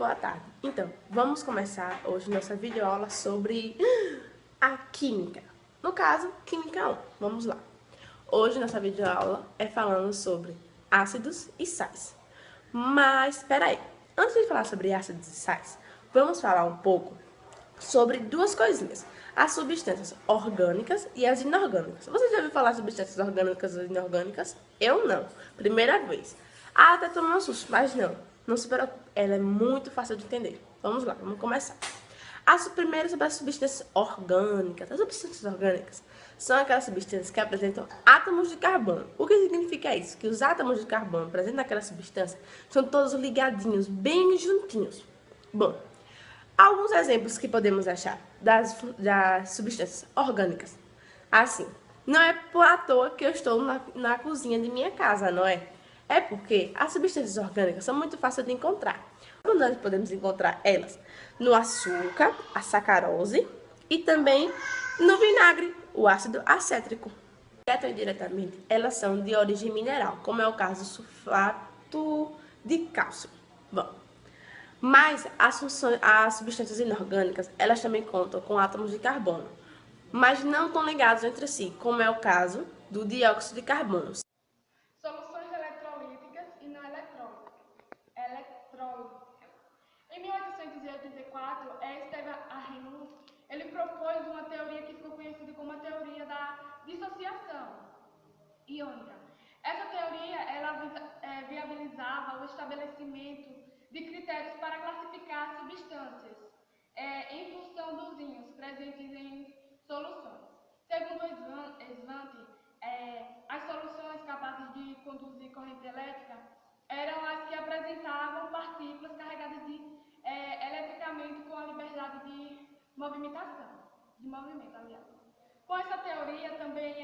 boa tarde. Então, vamos começar hoje nossa videoaula sobre a química. No caso, Química 1. Vamos lá. Hoje nossa videoaula é falando sobre ácidos e sais. Mas, espera aí. Antes de falar sobre ácidos e sais, vamos falar um pouco sobre duas coisinhas. As substâncias orgânicas e as inorgânicas. Você já ouviu falar de substâncias orgânicas e inorgânicas? Eu não. Primeira vez. Ah, até tomou um susto, mas não se preocupe. Ela é muito fácil de entender. Vamos lá, vamos começar. Primeiro sobre as substâncias orgânicas. As substâncias orgânicas são aquelas substâncias que apresentam átomos de carbono. O que significa isso? Que os átomos de carbono presentes naquela substância são todos ligadinhos, bem juntinhos. Bom, alguns exemplos que podemos achar das substâncias orgânicas. Assim, não é por à toa que eu estou na cozinha de minha casa, não é? É porque as substâncias orgânicas são muito fáceis de encontrar. Nós podemos encontrar elas no açúcar, a sacarose, e também no vinagre, o ácido acético. Direto ou indiretamente, elas são de origem mineral, como é o caso do sulfato de cálcio. Bom, mas as substâncias inorgânicas, elas também contam com átomos de carbono, mas não estão ligados entre si, como é o caso do dióxido de carbono. Soluções eletrolíticas e não eletrólíticas. Em 1884, Esteve Arrhenius, ele propôs uma teoria que ficou conhecida como a teoria da dissociação iônica. Essa teoria ela viabilizava o estabelecimento de critérios para classificar substâncias em função dos íons presentes em soluções. Segundo Svante, as soluções capazes de conduzir corrente elétrica eram as que apresentavam partículas carregadas eletricamente com a liberdade de movimento, aliás. Com essa teoria também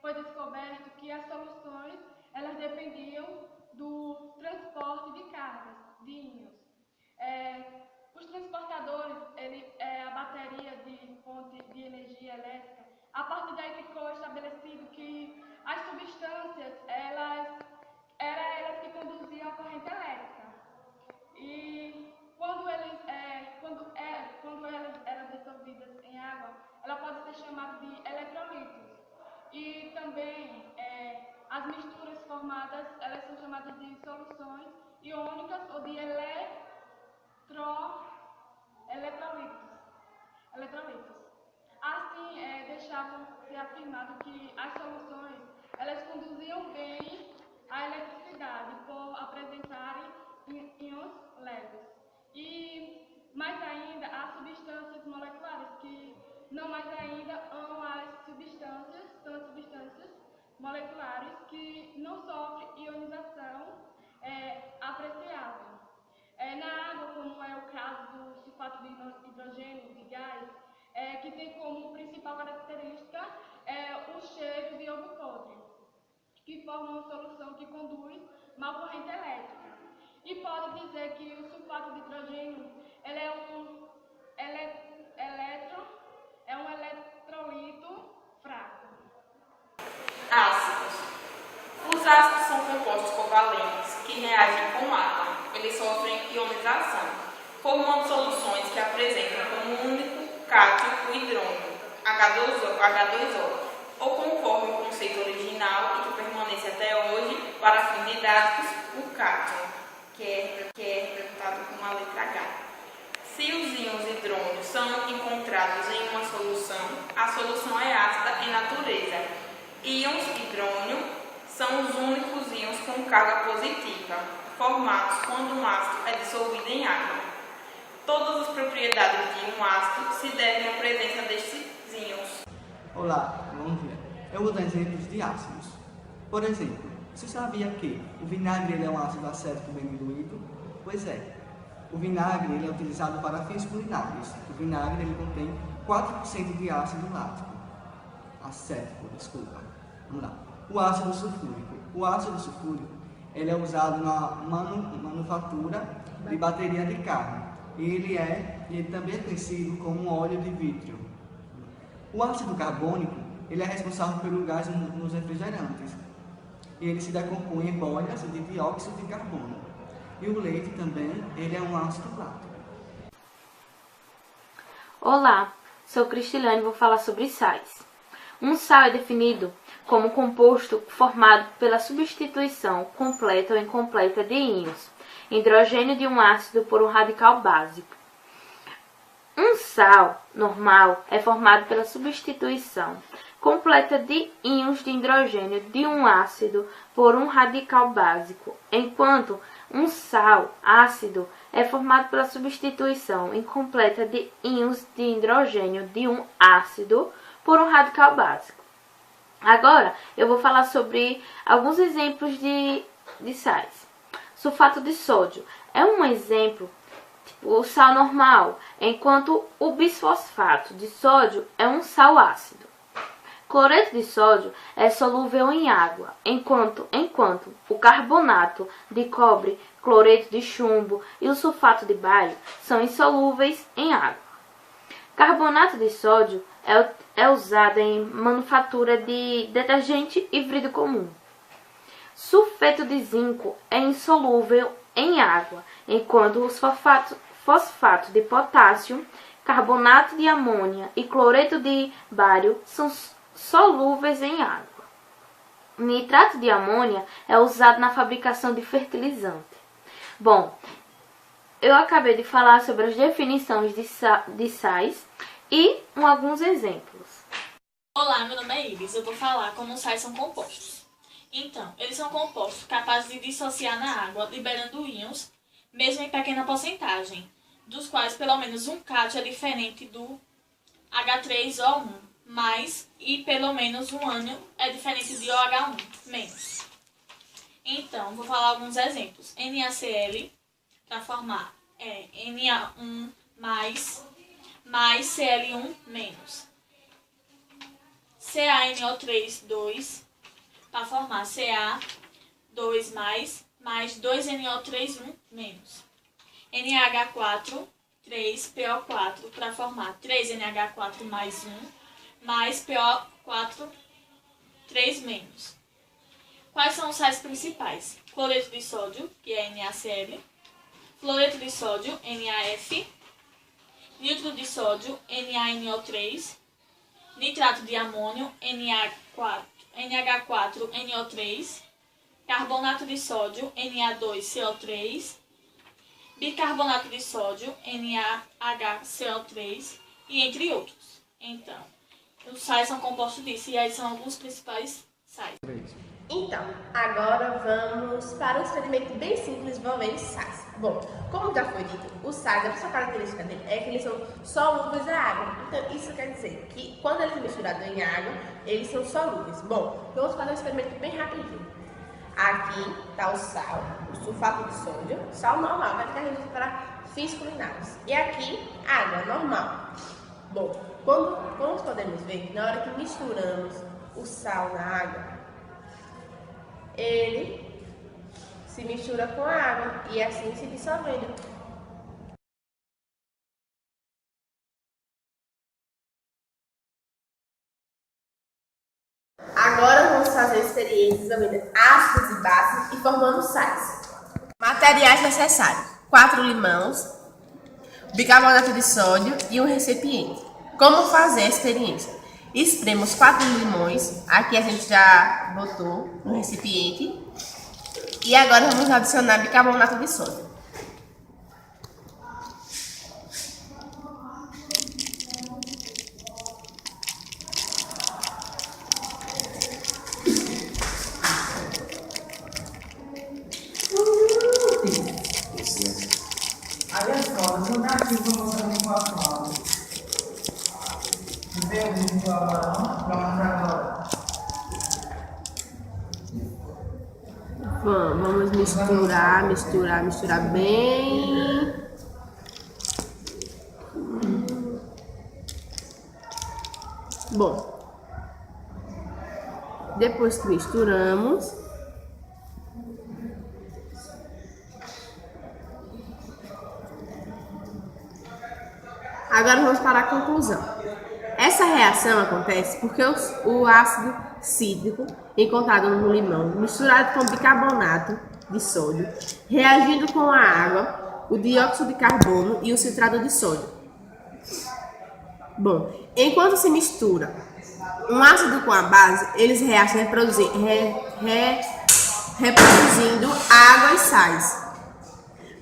foi descoberto que as soluções elas dependiam do transporte de cargas, de íons. Os transportadores, a bateria de fonte de energia elétrica, a partir daí ficou estabelecido que as substâncias eram elas que conduziam a corrente elétrica. E quando elas eram dissolvidas em água, ela pode ser chamada de eletrolitos. E também as misturas formadas, elas são chamadas de soluções iônicas ou de eletrolitos. Assim, deixava-se afirmado que as soluções, elas conduziam bem a eletricidade por apresentarem íons leves. E mais ainda, há substâncias moleculares que não mais ainda amam as substâncias, são as substâncias moleculares que não sofrem ionização apreciável. Na água, como é o caso do sulfato de hidrogênio de gás, que tem como principal característica o cheiro de ovo podre, que forma uma solução que conduz uma corrente elétrica. E pode dizer que o sulfato de hidrogênio ele é um eletrolito fraco. Ácidos. Os ácidos são compostos covalentes que reagem com átomo. Eles sofrem ionização, formando soluções que apresentam como único cátion o hidrônio, H2O, ou conforme o conceito original e que permanece até hoje para fins didáticos, o cátion, que é representado com a letra H. Se os íons hidrônio são encontrados em uma solução, a solução é ácida em natureza. Íons hidrônio são os únicos íons com carga positiva, formados quando um ácido é dissolvido em água. Todas as propriedades de um ácido se devem à presença destes íons. Olá, bom dia. Eu vou dar exemplos de ácidos. Por exemplo, você sabia que o vinagre é um ácido acético bem diluído? Pois é. O vinagre é utilizado para fins culinários. O vinagre contém 4% de ácido lático. Vamos lá. O ácido sulfúrico. O ácido sulfúrico é usado na manufatura de bateria de carro. Ele também é conhecido como óleo de vítreo. O ácido carbônico é responsável pelo gás nos refrigerantes. Ele se decompõe em bolhas de dióxido de carbono. E o leite também, ele é um ácido lático. Olá, sou Cristilane e vou falar sobre sais. Um sal é definido como um composto formado pela substituição completa ou incompleta de íons, hidrogênio de um ácido por um radical básico. Um sal normal é formado pela substituição completa de íons de hidrogênio de um ácido por um radical básico, enquanto um sal ácido é formado pela substituição incompleta de íons de hidrogênio de um ácido por um radical básico. Agora eu vou falar sobre alguns exemplos de sais. Sulfato de sódio é um exemplo, tipo o sal normal, enquanto o bisfosfato de sódio é um sal ácido. Cloreto de sódio é solúvel em água, enquanto o carbonato de cobre, cloreto de chumbo e o sulfato de bário são insolúveis em água. Carbonato de sódio é usado em manufatura de detergente híbrido comum. Sulfeto de zinco é insolúvel em água, enquanto os fosfato de potássio, carbonato de amônia e cloreto de bário são solúveis em água. Nitrato de amônia é usado na fabricação de fertilizante. Bom, eu acabei de falar sobre as definições de sais e alguns exemplos. Olá, meu nome é Iris. Eu vou falar como os sais são compostos. Então, eles são compostos capazes de dissociar na água, liberando íons, mesmo em pequena porcentagem, dos quais pelo menos um cátion é diferente do H3O1, mais, e pelo menos um ânion é diferente de OH1, menos. Então, vou falar alguns exemplos. NaCl, para formar Na1 mais Cl1 menos. CaNO3, 2, para formar Ca2 mais 2NO3, 1 menos. NH4, 3, PO4, para formar 3NH4 mais 1, mais PO4, 3 menos. Quais são os sais principais? Cloreto de sódio, que é NaCl, fluoreto de sódio, NaF, nitro de sódio, NaNO3, nitrato de amônio, NH4NO3, carbonato de sódio, Na2CO3, bicarbonato de sódio, NaHCO3 e entre outros. Então, os sais são compostos disso e aí são alguns principais sais. Então, agora vamos para um experimento bem simples envolvendo sais. Bom, como já foi dito, os sais, a principal característica dele é que eles são solúveis à água. Então, isso quer dizer que quando eles são misturados em água, eles são solúveis. Bom, vamos fazer um experimento bem rapidinho. Aqui está o sal, o sulfato de sódio, sal normal, vai ficar reduzido para fins culinários. E aqui, água normal. Bom, como podemos ver, na hora que misturamos o sal na água, ele se mistura com a água e assim se dissolvendo. Agora vamos fazer experiências envolvendo ácidos e bases e formando sais. Materiais necessários: 4 limões, bicarbonato de sódio e um recipiente. Como fazer a experiência? Espremos 4 limões, aqui a gente já botou no recipiente. E agora vamos adicionar bicarbonato de sódio. Aí as rodas, eu aqui vou mostrar como a roda. Não tem o vídeo agora, não? Vamos agora. Vamos misturar bem. Bom, depois que misturamos, agora vamos para a conclusão. Essa reação acontece porque o ácido cítrico encontrado no limão, misturado com bicarbonato de sódio, reagindo com a água, o dióxido de carbono e o citrato de sódio. Bom, enquanto se mistura um ácido com a base, eles reagem reproduzindo água e sais.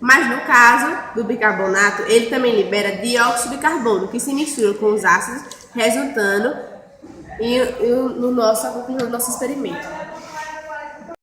Mas no caso do bicarbonato, ele também libera dióxido de carbono, que se mistura com os ácidos, resultando no nosso experimento.